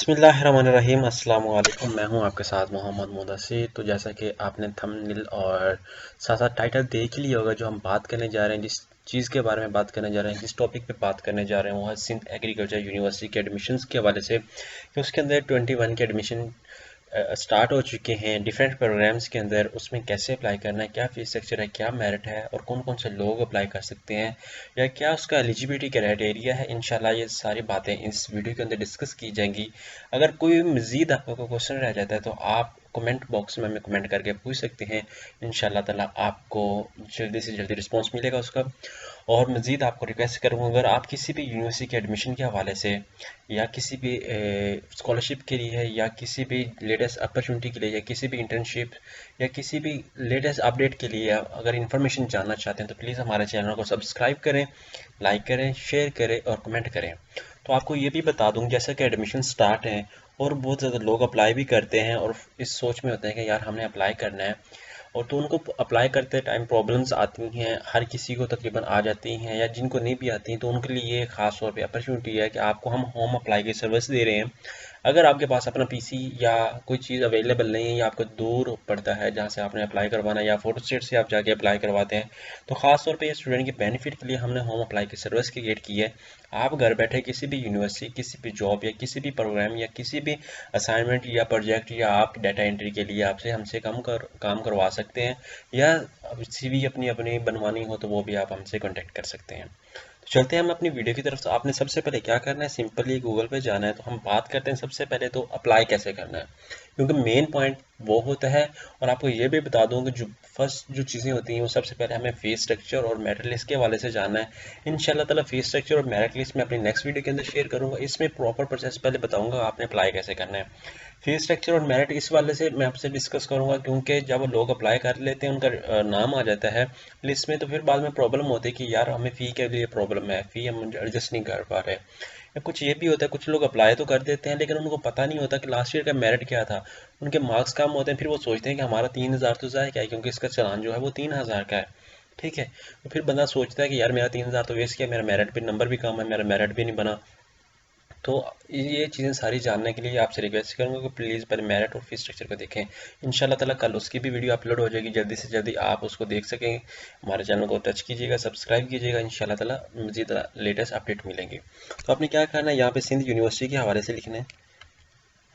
बिस्मिल्लाहिर्रहमानिर्रहीम अस्सलाम वालेकुम। मैं हूं आपके साथ मोहम्मद मुदस्सिर। तो जैसा कि आपने थंबनेल और साथ साथ टाइटल देख ही लिया होगा, जो हम बात करने जा रहे हैं, जिस चीज़ के बारे में बात करने जा रहे हैं, जिस टॉपिक पे बात करने जा रहे हैं, वो है सिंध एग्रीकल्चर यूनिवर्सिटी के एडमिशन्स के हवाले से कि उसके अंदर 21 के एडमिशन स्टार्ट हो चुके हैं डिफरेंट प्रोग्राम्स के अंदर। उसमें कैसे अप्लाई करना है, क्या फ़ीस स्ट्रक्चर है, क्या मेरिट है और कौन कौन से लोग अप्लाई कर सकते हैं या क्या उसका एलिजिबिलिटी क्राइटेरिया है। इंशाल्लाह ये सारी बातें इस वीडियो के अंदर डिस्कस की जाएंगी। अगर कोई मज़ीद आपको क्वेश्चन रह जाता है तो आप कमेंट बॉक्स में हमें कमेंट करके पूछ सकते हैं। इंशाल्लाह ताला आपको जल्दी से जल्दी रिस्पॉन्स मिलेगा उसका। और मज़ीद आपको रिक्वेस्ट करूँगा, अगर आप किसी भी यूनिवर्सिटी के एडमिशन के हवाले से या किसी भी स्कॉलरशिप के लिए या किसी भी लेटेस्ट अपॉर्चुनिटी के लिए या किसी भी इंटर्नशिप या किसी भी लेटेस्ट अपडेट के लिए अगर इन्फॉर्मेशन जानना चाहते हैं तो प्लीज़ हमारे चैनल को सब्सक्राइब करें, लाइक करें, शेयर करें और कमेंट करें। तो आपको ये भी बता दूं, जैसे कि एडमिशन स्टार्ट हैं और बहुत ज़्यादा लोग अप्लाई भी करते हैं और इस सोच में होते हैं कि यार हमने अप्लाई करना है, और तो उनको अप्लाई करते टाइम प्रॉब्लम्स आती हैं, हर किसी को तकरीबन आ जाती हैं, या जिनको नहीं भी आती हैं तो उनके लिए ये ख़ास तौर पे अपॉर्चुनिटी है कि आपको हम होम अप्लाई की सर्विस दे रहे हैं। अगर आपके पास अपना पीसी या कोई चीज़ अवेलेबल नहीं है या आपको दूर पड़ता है जहाँ से आपने अप्लाई करवाना है या फोटो स्टेट से आप जाके अप्लाई करवाते हैं, तो ख़ास तौर पे ये स्टूडेंट के बेनिफिट के लिए हमने होम अप्लाई की सर्विस क्रिएट की है। आप घर बैठे किसी भी यूनिवर्सिटी, किसी भी जॉब या किसी भी प्रोग्राम या किसी भी असाइनमेंट या प्रोजेक्ट या आप डाटा एंट्री के लिए आपसे हमसे काम करवा सकते हैं, या सीवी अपनी अपनी बनवानी हो तो वो भी आप हमसे कॉन्टेक्ट कर सकते हैं। तो चलते हैं हम अपनी वीडियो की तरफ। से आपने सबसे पहले क्या करना है, सिंपली गूगल पे जाना है। तो हम बात करते हैं सबसे पहले तो अप्लाई कैसे करना है, क्योंकि मेन पॉइंट वो होता है। और आपको ये भी बता दूं कि जो फर्स्ट जो चीज़ें होती हैं वो सबसे पहले हमें फीस स्ट्रक्चर और मेरिट लिस्ट के हवाले से जानना है। इंशाल्लाह ताला फीस स्ट्रक्चर और मेरिट लिस्ट में अपनी नेक्स्ट वीडियो के अंदर शेयर करूंगा। इसमें प्रॉपर प्रोसेस पहले बताऊंगा आपने अप्लाई कैसे करना है। फीस स्ट्रक्चर और मेरिट इस वाले से मैं आपसे डिस्कस करूंगा, क्योंकि जब लोग अप्लाई कर लेते हैं, उनका नाम आ जाता है लिस्ट में, तो फिर बाद में प्रॉब्लम होती है कि यार हमें फ़ी के लिए प्रॉब्लम है, फ़ी हम एडजस्ट नहीं कर पा रहे। या कुछ ये भी होता है, कुछ लोग अप्लाई तो कर देते हैं लेकिन उनको पता नहीं होता कि लास्ट ईयर का मेरिट क्या था। उनके मार्क्स कम होते हैं, फिर वो सोचते हैं कि हमारा 3000 तो ज़ाया क्या है, क्योंकि इसका चालान जो है वो 3000 का है। ठीक है, तो फिर बंदा सोचता है कि यार मेरा 3000 तो वेस्ट किया, मेरा मेरिट भी नंबर भी कम है, मेरा मेरिट भी नहीं बना। तो ये चीज़ें सारी जानने के लिए आपसे रिक्वेस्ट करूँगा कि प्लीज़ पहले मेरिट और फीस स्ट्रक्चर को देखें। इंशाल्लाह ताला कल उसकी भी वीडियो अपलोड हो जाएगी, जल्दी से जल्दी आप उसको देख सकें। हमारे चैनल को टच कीजिएगा, सब्सक्राइब कीजिएगा। इंशाल्लाह ताला मज़ीद लेटेस्ट अपडेट मिलेंगे। तो आपने क्या करना है, यहाँ पे सिंध यूनिवर्सिटी के हवाले से लिखना है,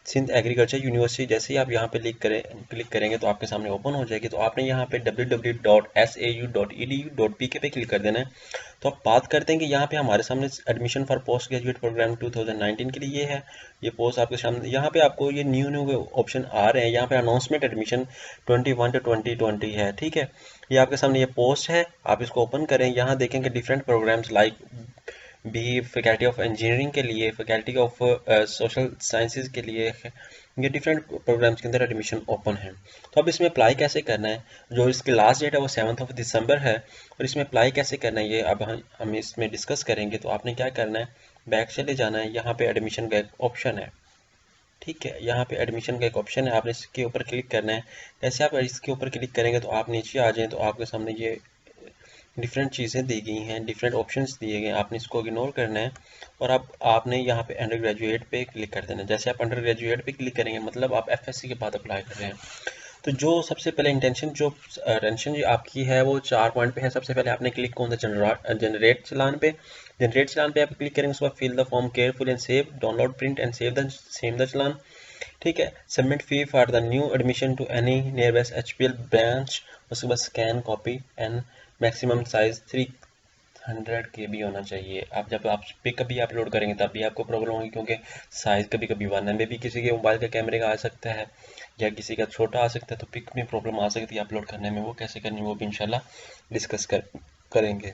सिंध एग्रीकल्चर यूनिवर्सिटी। जैसे ही आप यहाँ पे क्लिक करेंगे तो आपके सामने ओपन हो जाएगी। तो आपने यहाँ पे www.sau.edu.pk पे क्लिक कर देना है। तो अब बात करते हैं कि यहाँ पे हमारे सामने admission for post graduate program 2019 के लिए ये है। ये पोस्ट आपके सामने, यहाँ पे आपको ये न्यू ऑप्शन आ रहे हैं। यहाँ पे अनाउंसमेंट एडमिशन 21 to 2020 है। ठीक है, ये आपके सामने ये पोस्ट है, आप इसको ओपन करें। यहाँ देखेंगे different programs like B faculty of engineering के लिए, फैकल्टी ऑफ सोशल साइंसेज के लिए, ये डिफरेंट प्रोग्राम्स के अंदर एडमिशन ओपन है। तो अब इसमें अप्लाई कैसे करना है, जो इसकी लास्ट डेट है वो 7 दिसंबर है, और इसमें अप्लाई कैसे करना है ये अब हम इसमें डिस्कस करेंगे। तो आपने क्या करना है, बैक चले जाना है, यहाँ पे एडमिशन का एक ऑप्शन है। ठीक है, यहाँ पे एडमिशन का एक ऑप्शन है, आपने इसके ऊपर क्लिक करना है। जैसे आप इसके ऊपर क्लिक करेंगे तो आप नीचे आ जाएं तो आपके सामने ये डिफरेंट चीज़ें दी गई हैं, डिफरेंट ऑप्शंस दिए गए हैं, आपने इसको इग्नोर करना है। और अब आपने यहाँ पे अंडर ग्रेजुएट पे क्लिक कर देना है। जैसे आप अंडर ग्रेजुएट पे क्लिक करेंगे मतलब आप एफएससी के बाद अप्लाई कर रहे हैं। तो जो सबसे पहले टेंशन जो आपकी है वो 4 पॉइंट पे है। सबसे पहले आपने click on the generate challan पे। जनरेट चलान पे आप क्लिक करेंगे, उसके बाद fill the form careful and save, download print and save the challan. ठीक है, submit fee for the new admission to any near best HPL branch. उसके बाद scan copy and maximum size 300 KB होना चाहिए। आप जब आप पिक कभी अपलोड करेंगे तब भी आपको प्रॉब्लम होगी, क्योंकि साइज़ कभी कभी 1 MB भी किसी के मोबाइल के कैमरे का आ सकता है या किसी का छोटा आ सकता है, तो पिक में प्रॉब्लम आ सकती है अपलोड करने में। वो कैसे करनी है वो भी इंशाल्लाह डिस्कस करेंगे।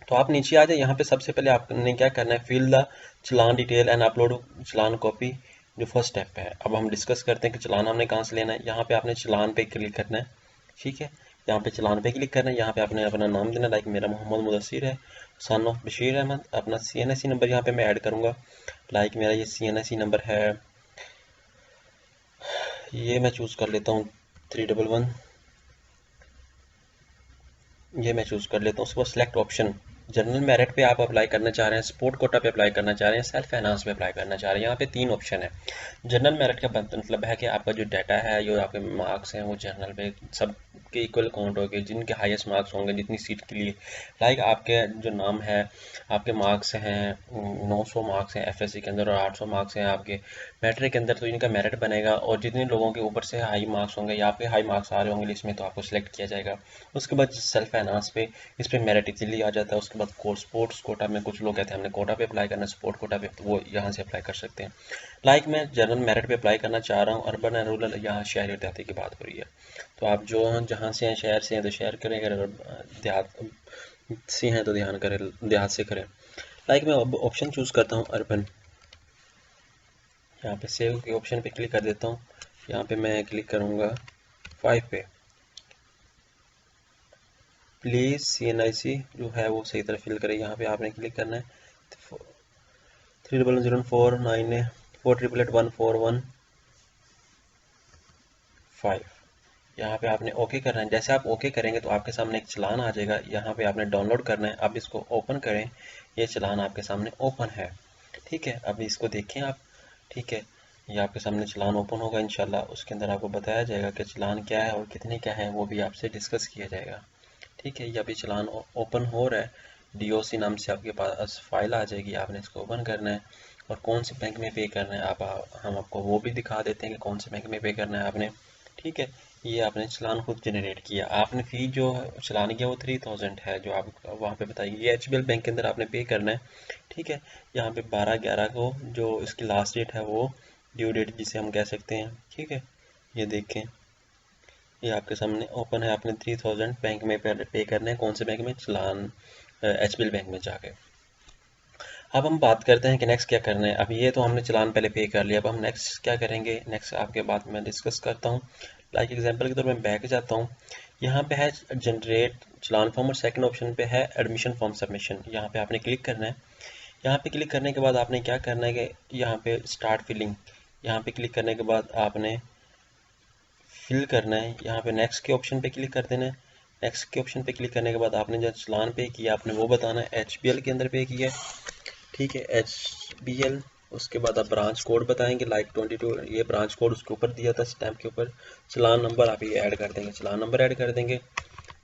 तो आप नीचे आ जाए, यहाँ पे सबसे पहले आपने क्या करना है, fill the challan detail and upload challan copy, जो फर्स्ट स्टेप है। अब हम डिस्कस करते हैं कि चलान हमने कहाँ से लेना है। यहाँ पे आपने चलान पे क्लिक करना है। ठीक है, यहाँ पे चलान पे क्लिक करना है। यहाँ पे आपने अपना नाम देना, लाइक मेरा मोहम्मद मुदस्सिर है, सन ऑफ बशीर अहमद। अपना CNSE नंबर यहाँ पे मैं ऐड करूँगा, लाइक मेरा ये CNSE नंबर है, ये मैं चूज़ कर लेता हूँ 311, ये मैं चूज़ कर लेता हूँ। उसके बाद सिलेक्ट ऑप्शन, जनरल मेरिट पे आप अप्लाई करना चाह रहे हैं, स्पोर्ट कोटा पे अप्लाई करना चाह रहे हैं, सेल्फ फाइनेंस पे अप्लाई करना चाह रहे हैं। यहाँ पे 3 ऑप्शन है। जनरल मेरिट का मतलब है कि आपका जो डाटा है, जो आपके मार्क्स हैं, वो जनरल पे सब के इक्वल काउंट होंगे, जिनके हाईएस्ट मार्क्स होंगे जितनी सीट के लिए। लाइक आपके जो नाम है, आपके मार्क्स हैं 900 मार्क्स हैं एफएससी के अंदर और 800 मार्क्स हैं आपके मैट्रिक के अंदर, तो इनका मेरिट बनेगा। और जितने लोगों के ऊपर से हाई मार्क्स होंगे या आपके हाई मार्क्स आ रहे होंगे लिस्ट में, तो आपको सिलेक्ट किया जाएगा। उसके बाद सेल्फ फाइनेंस पे, इस पे मेरिट इजीली आ जाता है। उसके बाद स्पोर्ट्स कोटा में कुछ लोग कहते हैं हमने कोटा पे अप्लाई करना है, स्पोर्ट कोटा पे, तो वो यहाँ से अप्लाई कर सकते हैं। लाइक मैं जनरल मेरिट पे अप्लाई करना चाह रहा हूँ, अर्बन एंड रूरल, यहाँ शहरी और देहाती की बात हो रही है। तो आप जो जहाँ से हैं, शहर से हैं तो शहर करें, अगर देहात से हैं तो ध्यान करें, देहात से करें। लाइक मैं अब ऑप्शन चूज़ करता हूँ अर्बन। यहाँ पे सेव के ऑप्शन पे क्लिक कर देता हूँ। यहाँ पे मैं क्लिक करूँगा 5 पे। प्लीज़ CNIC जो है वो सही तरह फिल करें। यहाँ पे आपने क्लिक करना है 300498481415। यहाँ पे आपने ओके करना है। जैसे आप ओके करेंगे तो आपके सामने एक चालान आ जाएगा। यहाँ पे आपने डाउनलोड करना है। अब इसको ओपन करें। ये चालान आपके सामने ओपन है। ठीक है, अब इसको देखें आप। ठीक है, ये आपके सामने चालान ओपन होगा इंशाल्लाह। उसके अंदर आपको बताया जाएगा कि चालान क्या है और कितने क्या है, वो भी आपसे डिस्कस किया जाएगा। ठीक है, ये अभी चालान ओपन हो रहा है। DOC नाम से आपके पास फाइल आ जाएगी, आपने इसको ओपन करना है। और कौन से बैंक में पे करना है हम आपको वो भी दिखा देते हैं कि कौन से बैंक में पे करना है आपने। ठीक है, ये आपने चालान खुद जनरेट किया। आपने फ़ी जो चालान किया वो 3000 है, जो आप वहाँ पे बताइए। ये HBL बैंक के अंदर आपने पे करना है। ठीक है, यहाँ पे 12/11 को जो इसकी लास्ट डेट है, वो ड्यू डेट जिसे हम कह सकते हैं। ठीक है, ये देखें, ये आपके सामने ओपन है। आपने 3000 बैंक में पे करने हैं। कौन से बैंक में? चालान HBL बैंक में जाके। अब हम बात करते हैं कि नेक्स्ट क्या करना है। अब ये तो हमने चालान पहले पे कर लिया, अब हम नेक्स्ट क्या करेंगे, नेक्स्ट आपके बाद मैं डिस्कस करता हूँ। लाइक एग्जांपल के तौर पर बैक जाता हूँ। यहाँ पे है जनरेट चालान फॉर्म और सेकंड ऑप्शन पे है एडमिशन फॉर्म सबमिशन। यहाँ पे आपने क्लिक करना है। यहाँ पे क्लिक करने के बाद आपने क्या करना है कि यहाँ पे स्टार्ट फिलिंग, यहाँ पे क्लिक करने के बाद आपने फिल करना है। यहाँ पे नेक्स्ट के ऑप्शन पे क्लिक कर देना है। नेक्स्ट के ऑप्शन पे क्लिक करने के बाद आपने जो चालान पे किया आपने वो बताना है। HBL के अंदर पे किया है। ठीक है, HBL। उसके बाद आप ब्रांच कोड बताएंगे, लाइक 22, ये ब्रांच कोड उसके ऊपर दिया था स्टैम्प के ऊपर। चालान नंबर आप ये ऐड कर देंगे, चालान नंबर ऐड कर देंगे।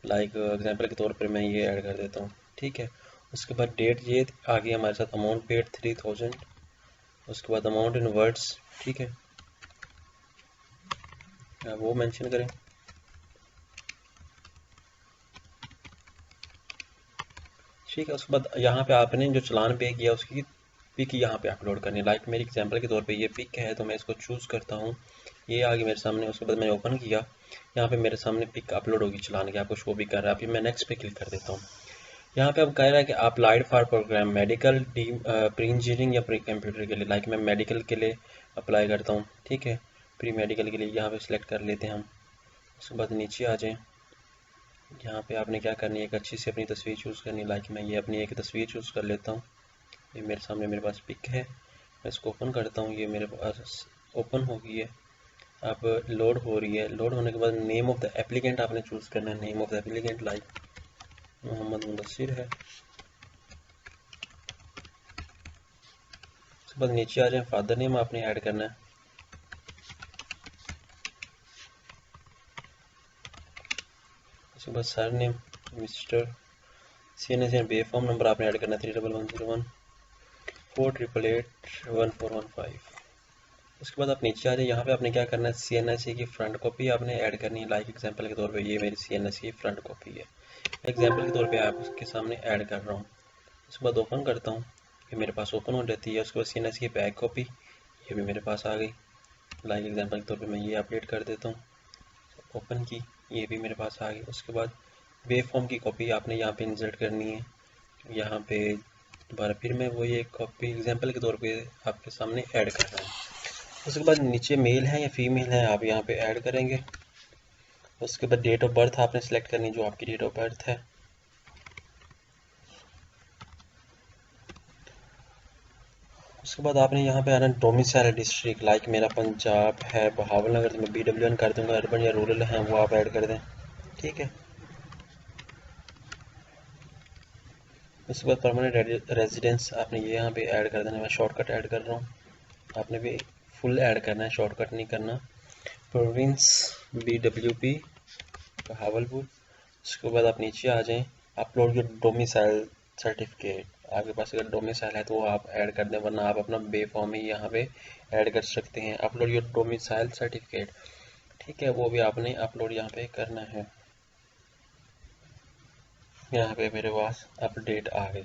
लाइक एग्जांपल के तौर पर मैं ये ऐड कर देता हूँ। ठीक है, उसके बाद डेट ये आ गई हमारे साथ, अमाउंट पेड 3000। उसके बाद अमाउंट इन वर्ड्स। ठीक है, वो मेंशन करें। ठीक है, उसके बाद यहाँ पे आपने जो चालान पे किया उसकी पिक यहाँ पे अपलोड करनी है। लाइक मेरी एग्जांपल के तौर पे ये पिक है, तो मैं इसको चूज़ करता हूँ। ये आ गई मेरे सामने। उसके बाद मैंने ओपन किया, यहाँ पे मेरे सामने पिक अपलोड होगी चालान की, आपको शो भी कर रहा है। अभी मैं नेक्स्ट पे क्लिक कर देता हूँ। यहाँ पे अब कह रहा है कि applied for program medical the pre engineering या प्री कंप्यूटर के लिए। लाइक मैं मेडिकल के लिए अप्लाई करता हूँ। ठीक है, प्री मेडिकल के लिए यहाँ पे सिलेक्ट कर लेते हैं हम। उसके बाद नीचे आ जाएँ। यहाँ पे आपने क्या करनी है, एक अच्छी सी अपनी तस्वीर चूज़ करनी है। लाइक मैं ये अपनी एक तस्वीर चूज़ कर लेता हूँ। ये मेरे सामने मेरे पास पिक है, मैं इसको ओपन करता हूँ। ये मेरे पास ओपन हो गई है। अब लोड हो रही है। लोड होने के बाद नेम ऑफ द एप्लीकेंट आपने चूज़ करना है। Name of the applicant like Mohammad Mudassir है। उसके बाद नीचे आ जाए, फादर नेम आपने ऐड करना है। उसके बाद सर नेम मिस्टर। CNC बे फॉर्म नंबर आपने ऐड करना है 31101488811415। उसके बाद आप नीचे आ जाए। यहाँ पे आपने क्या करना है, CNC की फ्रंट कॉपी आपने ऐड करनी है। लाइक एग्जांपल के तौर पे ये मेरी CNC की फ्रंट कॉपी है। एग्जांपल के तौर पे आप उसके सामने ऐड कर रहा हूँ। उसके बाद ओपन करता हूँ, ये मेरे पास ओपन हो जाती है। उसके बाद CNC की बैक कॉपी, ये भी मेरे पास आ गई। लाइक एग्जांपल के तौर पे मैं ये अपडेट कर देता हूँ। ओपन की, ये भी मेरे पास आ गई। उसके बाद वेव फॉर्म की कॉपी आपने यहाँ पे इंसर्ट करनी है। यहाँ पे दोबारा फिर मैं वो ये कॉपी एग्जांपल के तौर पे आपके सामने ऐड कर रहा हूँ। उसके बाद नीचे मेल है या फीमेल है आप यहाँ पे ऐड करेंगे। उसके बाद डेट ऑफ बर्थ आपने सेलेक्ट करनी, जो आपकी डेट ऑफ बर्थ है। उसके बाद आपने यहाँ पे आना डोमिसाइल डिस्ट्रिक्ट। लाइक मेरा पंजाब है, बहावल नगर, तो मैं BWN कर दूंगा। अर्बन या रूरल है वो आप ऐड कर दें। ठीक है, उसके बाद परमानेंट रेजिडेंस आपने ये यहाँ पे ऐड कर देना है। मैं शॉर्टकट ऐड कर रहा हूँ, आपने भी फुल ऐड करना है, शॉर्टकट नहीं करना। Province BWP Bahawalpur. उसके बाद आप नीचे आ जाएं, अपलोड योर डोमिसाइल सर्टिफिकेट। आपके पास अगर डोमिसाइल है तो वो आप ऐड कर दें, वरना आप अपना बे फॉर्म ही यहाँ पे ऐड कर सकते हैं। अपलोड योर डोमिसाइल सर्टिफिकेट, ठीक है, वो भी आपने अपलोड यहाँ पे करना है। यहाँ पे मेरे पास अपडेट आ गई।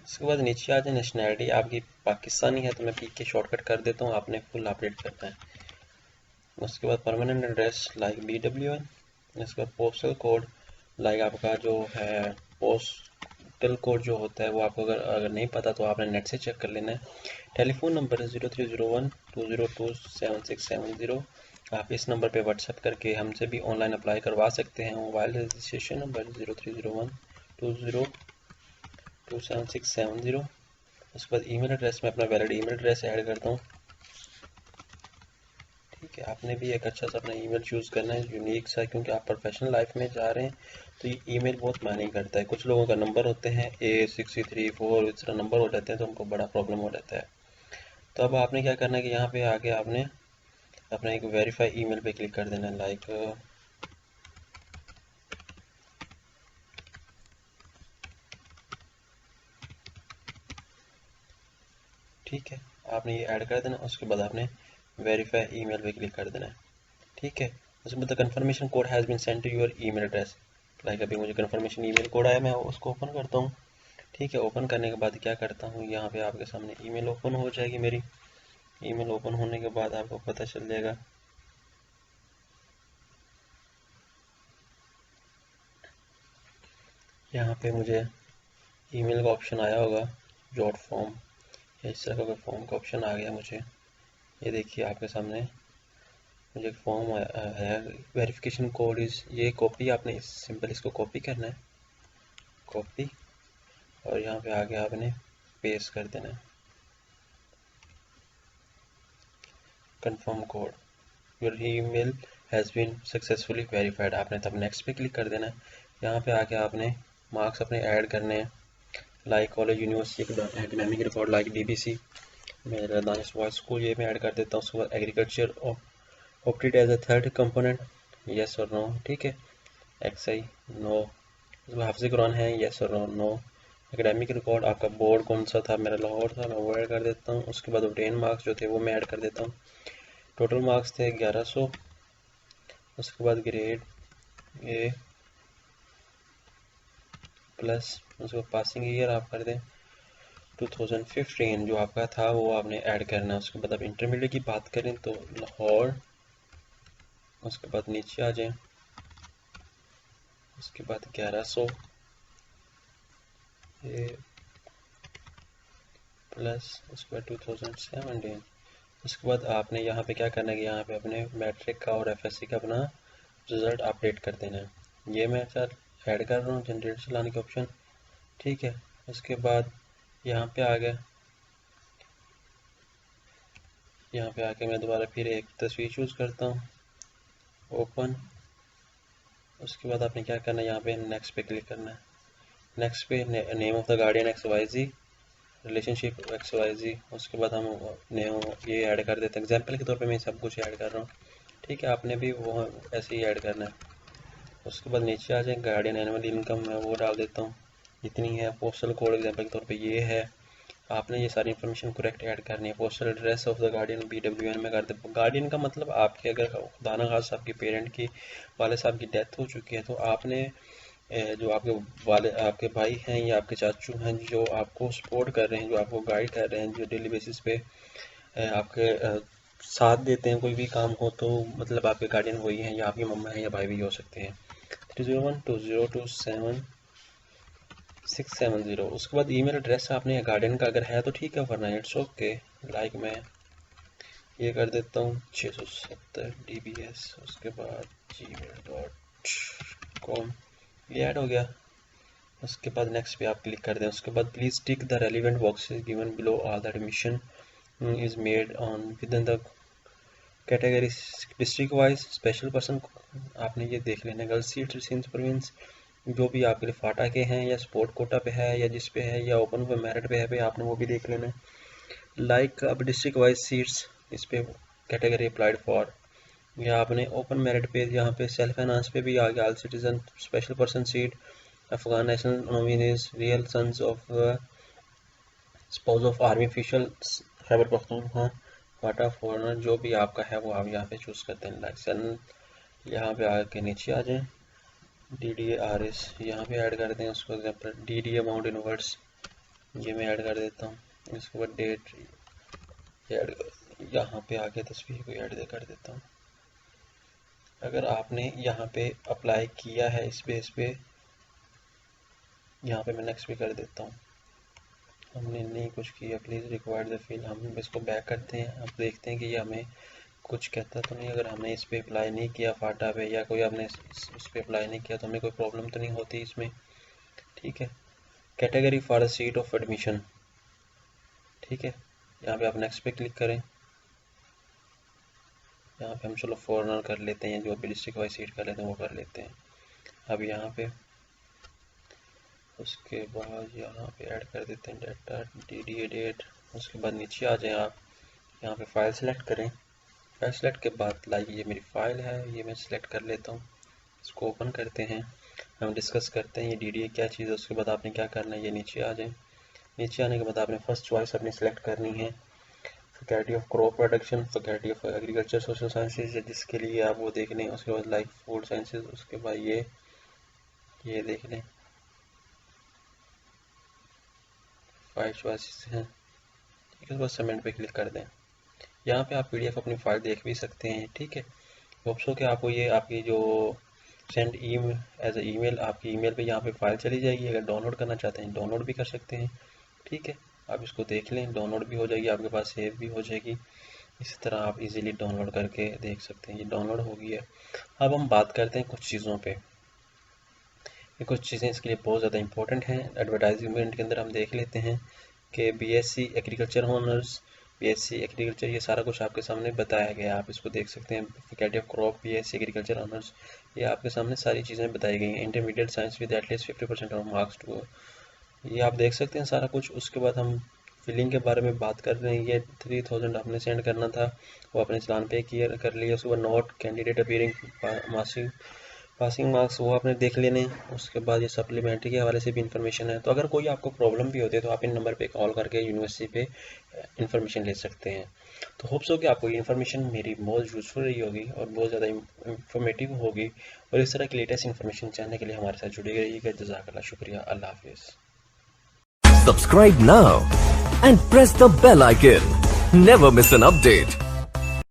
उसके बाद नीचे आ जाए, नेशनैलिटी आपकी पाकिस्तानी है तो मैं पी के शॉर्टकट कर देता हूँ, आपने फुल अपडेट करना है। उसके बाद परमानेंट एड्रेस लाइक BWN। उसके बाद पोस्टल कोड लाइक आपका जो है पोस्टल कोड जो होता है वो आपको अगर नहीं पता तो आपने नेट से चेक कर लेना है। टेलीफोन नंबर है 0301202767 आप इस नंबर पे व्हाट्सएप करके हमसे भी ऑनलाइन अप्लाई करवा सकते हैं। Mobile registration number 0301202767। उसके बाद ईमेल एड्रेस में अपना वैलिड ईमेल एड्रेस ऐड करता हूँ। ठीक है, आपने भी एक अच्छा सा अपना ईमेल चूज़ करना है, यूनिक सा, क्योंकि आप प्रोफेशनल लाइफ में जा रहे हैं तो ये ईमेल बहुत मायने करता है। कुछ लोगों का नंबर होते हैं A634 इस तरह नंबर हो जाते हैं तो उनको बड़ा प्रॉब्लम हो जाता है। तो अब आपने क्या करना है कि यहाँ पे आके आपने अपना एक वेरीफाई ईमेल पे क्लिक कर देना है, लाइक ठीक है, आपने ये ऐड कर देना। उसके बाद आपने वेरीफाई ईमेल पे क्लिक कर देना है। ठीक है, उसके बाद confirmation code has been send to your email address. Like अभी मुझे कंफर्मेशन ईमेल कोड आया, मैं उसको ओपन करता हूँ। ठीक है, ओपन करने के बाद क्या करता हूँ, यहाँ पे आपके सामने ईमेल ओपन हो जाएगी मेरी। ईमेल ओपन होने के बाद आपको पता चल जाएगा यहाँ पे मुझे ईमेल का ऑप्शन आया होगा, जॉट फॉर्म या इस तरह का कोई फॉर्म का ऑप्शन आ गया मुझे। ये देखिए आपके सामने मुझे एक फॉर्म आया, वेरिफिकेशन कोड इज़, ये कॉपी आपने सिंपल इसको कॉपी करना है, कॉपी, और यहाँ पे आगे आपने पेस्ट कर देना है। Confirm code, your email has been successfully verified, आपने तब नेक्स्ट पे क्लिक कर देना है। यहाँ पे आके आपने मार्क्स अपने ऐड करने हैं, like college university academic record like DBC, मेरा दानिश बॉयज स्कूल, ये मैं ऐड कर देता हूँ। उसके बाद agriculture opted as a third component, yes और नो, ठीक है, XI नो। उसमें हाफिज़ कुरान है, येस और नो। एकेडमिक रिकॉर्ड आपका बोर्ड कौन सा था, मेरा लाहौर था, मैं वो ऐड कर देता हूँ। उसके बाद ऑब्टेन मार्क्स जो थे वो मैं ऐड कर देता हूँ, टोटल मार्क्स थे 1100। उसके बाद ग्रेड A प्लस, उसके बाद पासिंग ईयर आप कर दें 2015 जो आपका था वो आपने ऐड करना है। उसके बाद अब इंटरमीडिएट की बात करें तो लाहौर, उसके बाद नीचे आ जाएं, उसके बाद 1100 प्लस, उसके बाद 2017। उसके बाद आपने यहाँ पे क्या करना है कि यहाँ पे अपने मैट्रिक का और FSC का अपना रिज़ल्ट अपडेट कर देना है। ये मैं सर ऐड कर रहा हूँ, जनरेट से लाने के ऑप्शन, ठीक है। उसके बाद यहाँ पे आ गया, यहाँ पे आके मैं दोबारा फिर एक तस्वीर चूज़ करता हूँ, ओपन। उसके बाद आपने क्या करना है, यहाँ पे नेक्स्ट पे क्लिक करना है। नेक्स्ट पे name of the guardian XYZ, relationship XYZ। उसके बाद हम नेम ये ऐड कर देते हैं, एग्जाम्पल के तौर पे मैं सब कुछ ऐड कर रहा हूँ, ठीक है, आपने भी वो ऐसे ही ऐड करना है। उसके बाद नीचे आ जाए, गार्डियन एनुअल इनकम मैं वो डाल देता हूँ, इतनी है। पोस्टल कोड एग्जाम्पल के तौर पे ये है, आपने ये सारी इन्फॉर्मेशन करेक्ट ऐड करनी है। Postal address of the guardian BWN में कर दे। गार्डियन का मतलब आपके अगर खुदा न खास्ता आपके पेरेंट की, वाले साहब की डेथ हो चुकी है तो आपने जो आपके वाले आपके भाई हैं या आपके चाचू हैं जो आपको सपोर्ट कर रहे हैं, जो आपको गाइड कर रहे हैं, जो डेली बेसिस पे आपके साथ देते हैं, कोई भी काम हो तो मतलब आपके गार्डियन वही हैं, या आपकी मम्मा है या भाई भी हो सकते हैं। 3012027 उसके बाद ईमेल एड्रेस आपने गार्डियन का अगर है तो ठीक है, वरना इट्स ओके। लाइक मैं ये कर देता हूँ 670 DBS, उसके बाद gmail.com, ये ऐड हो गया। उसके बाद नेक्स्ट पे आप क्लिक कर दें। उसके बाद please tick the relevant boxes given below, all the admission is made on with in the category district wise special person, आपने ये देख लेना। गर्ल्स सीट सिंस प्रोविंस जो भी आपके लिए फाटा के हैं या स्पोर्ट कोटा पे है या जिस पे है या ओपन पे मेरिट पे है पे आपने वो भी देख लेना है। लाइक अब डिस्ट्रिक्ट वाइज सीट्स इस पे कैटेगरी अप्लाइड फॉर, या आपने ओपन मेरिट पे यहाँ पे सेल्फ फाइनेंस पे भी आ गया all citizen special person seat, Afghan national nominees, real sons of spouse of army official Khyber Pakhtunkhwa, FATA foreigner, जो भी आपका है वो आप यहाँ पे चूज़ करते हैं। लाइक यहाँ पे आके नीचे आ जाएं, DDA-RS यहाँ पे ऐड कर दें उसको, example DDA amount in words ये मैं ऐड कर देता हूँ। इसके बाद डेट ऐड, यहाँ पे आके तस्वीर को ऐड कर देता हूँ। अगर आपने यहाँ पे अप्लाई किया है इस बेस पे, यहाँ पे मैं नेक्स्ट भी कर देता हूँ। हमने नहीं कुछ किया, प्लीज़ रिक्वायर्ड द फील्ड, हम इसको बैक करते हैं। अब देखते हैं कि ये हमें कुछ कहता तो नहीं। अगर हमने इस पे अप्लाई नहीं किया फाटा पे, या कोई हमने इस पे अप्लाई नहीं किया तो हमें कोई प्रॉब्लम तो नहीं होती इसमें, ठीक है। Category for the seat of admission, ठीक है। यहाँ पे आप नेक्स्ट पे क्लिक करें। यहाँ पे हम चलो फॉरनर कर लेते हैं, जो भी डिस्ट्रिक्ट वाइज सीट कर लेते हैं वो कर लेते हैं। अब यहाँ पे उसके बाद यहाँ पे ऐड कर देते हैं डाटा DDA डेट। उसके बाद नीचे आ जाएं आप, यहाँ पे फाइल सेलेक्ट करें। फाइल सेलेक्ट के बाद लाइक ये मेरी फाइल है, ये मैं सिलेक्ट कर लेता हूँ। इसको ओपन करते हैं, हम डिस्कस करते हैं ये DDA क्या चीज़ है। उसके बाद आपने क्या करना है, ये नीचे आ जाए। नीचे आने के बाद आपने फर्स्ट चॉइस अपनी सेलेक्ट करनी है, faculty of crop production, faculty of agriculture social sciences, जिसके लिए आप वो देख लें। उसके बाद लाइक फूड साइंसेज, उसके बाद ये देख लें। 5 चॉइसेस हैं, ठीक है। बस सबमिट पे क्लिक कर दें। यहाँ पे आप PDF अपनी फाइल देख भी सकते हैं, ठीक है। होप्स हो कि आपको ये आपकी जो सेंड एज ए ईमेल, आपकी ईमेल पे यहाँ पे फाइल चली जाएगी। अगर डाउनलोड करना चाहते हैं डाउनलोड भी कर सकते हैं, ठीक है। आप इसको देख लें, डाउनलोड भी हो जाएगी आपके पास, सेव भी हो जाएगी। इसी तरह आप इजीली डाउनलोड करके देख सकते हैं। ये डाउनलोड हो गई है। अब हम बात करते हैं कुछ चीज़ों पे। ये कुछ चीज़ें इसके लिए बहुत ज़्यादा इंपॉर्टेंट हैं। एडवर्टाइजमेंट के अंदर हम देख लेते हैं कि BSc agriculture honours, BSc agriculture, ये सारा कुछ आपके सामने बताया गया है। आप इसको देख सकते हैं। Faculty of crop BSc agriculture honours, ये आपके सामने सारी चीज़ें बताई गई हैं। Intermediate science with at least 50% of marks to, ये आप देख सकते हैं सारा कुछ। उसके बाद हम फिलिंग के बारे में बात कर रहे हैं। ये 3000 आपने सेंड करना था, वो आपने चलान पे किया कर लिया। उसके बाद note candidate appearing passing marks, वो आपने देख लेने। उसके बाद ये सप्लीमेंट्री के हवाले से भी इंफॉर्मेशन है। तो अगर कोई आपको प्रॉब्लम भी होती है तो आप इन नंबर पे कॉल करके यूनिवर्सिटी पे इंफॉर्मेशन ले सकते हैं। तो होप्स हो कि आपको ये इन्फॉर्मेशन मेरी बहुत यूज़फुल रही होगी और बहुत ज़्यादा इंफॉर्मेटिव होगी। और इस तरह की लेटेस्ट इन्फॉर्मेशन जानने के लिए हमारे साथ जुड़े रहिएगा। जज़ाकल्लाह, शुक्रिया, अल्लाह हाफिज़। Subscribe now and press the bell icon. Never miss an update.